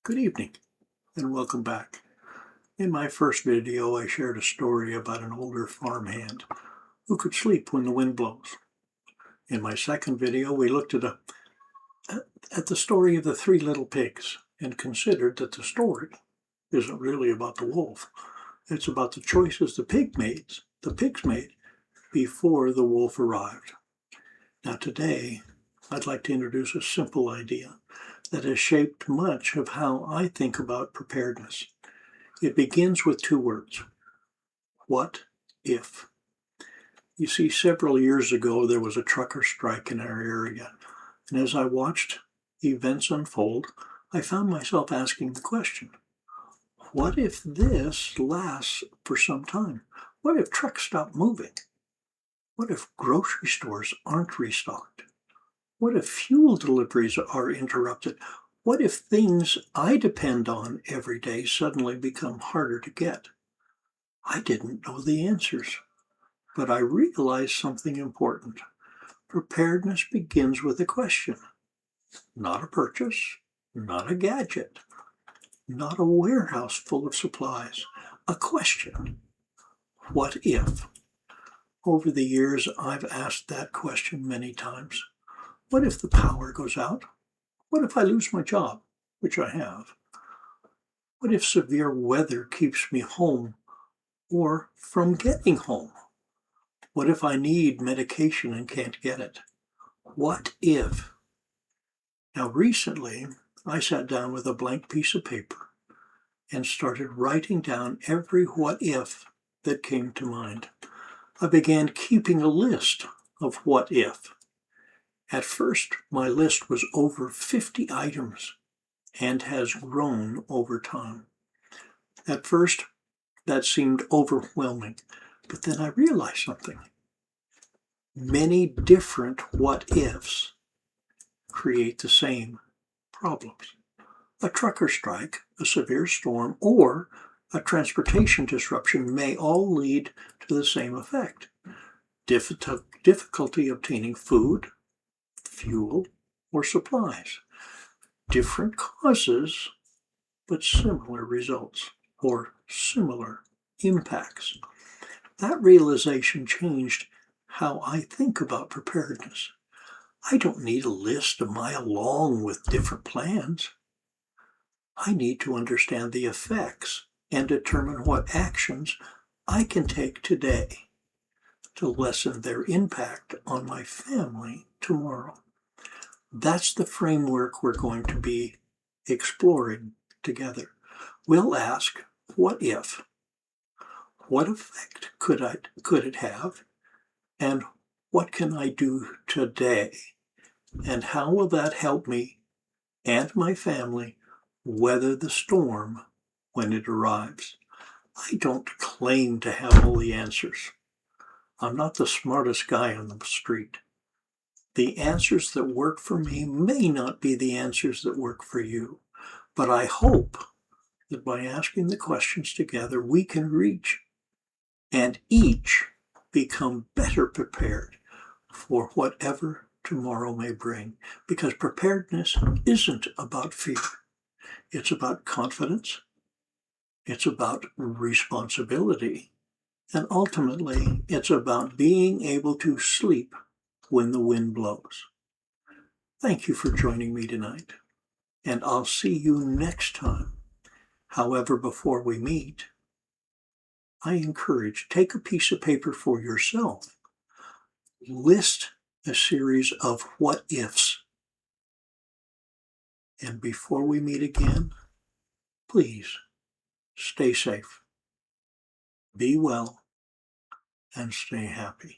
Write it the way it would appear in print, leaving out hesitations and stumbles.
Good evening and welcome back. In my first video, I shared a story about an older farmhand who could sleep when the wind blows. In my second video, we looked at the story of the three little pigs and considered that the story isn't really about the wolf. It's about the choices the pigs made before the wolf arrived. Now today, I'd like to introduce a simple idea that has shaped much of how I think about preparedness. It begins with two words. What if? You see, several years ago, there was a trucker strike in our area. And as I watched events unfold, I found myself asking the question, what if this lasts for some time? What if trucks stop moving? What if grocery stores aren't restocked? What if fuel deliveries are interrupted? What if things I depend on every day suddenly become harder to get? I didn't know the answers, but I realized something important. Preparedness begins with a question, not a purchase, not a gadget, not a warehouse full of supplies. A question, what if? Over the years, I've asked that question many times. What if the power goes out? What if I lose my job, which I have? What if severe weather keeps me home or from getting home? What if I need medication and can't get it? What if? Now, recently, I sat down with a blank piece of paper and started writing down every what if that came to mind. I began keeping a list of what if. At first, my list was over 50 items and has grown over time. At first, that seemed overwhelming, but then I realized something. Many different what ifs create the same problems. A trucker strike, a severe storm, or a transportation disruption may all lead to the same effect. Difficulty obtaining food, fuel, or supplies. Different causes, but similar results, or similar impacts. That realization changed how I think about preparedness. I don't need a list a mile long with different plans. I need to understand the effects and determine what actions I can take today to lessen their impact on my family tomorrow. That's the framework we're going to be exploring together. We'll ask, what if? What effect could it have? And what can I do today? And how will that help me and my family weather the storm when it arrives? I don't claim to have all the answers. I'm not the smartest guy on the street. The answers that work for me may not be the answers that work for you, but I hope that by asking the questions together, we can reach and each become better prepared for whatever tomorrow may bring. Because preparedness isn't about fear. It's about confidence. It's about responsibility. And ultimately, it's about being able to sleep when the wind blows. Thank you for joining me tonight. And I'll see you next time. However, before we meet, I encourage, take a piece of paper for yourself. List a series of what ifs. And before we meet again, please stay safe, be well, and stay happy.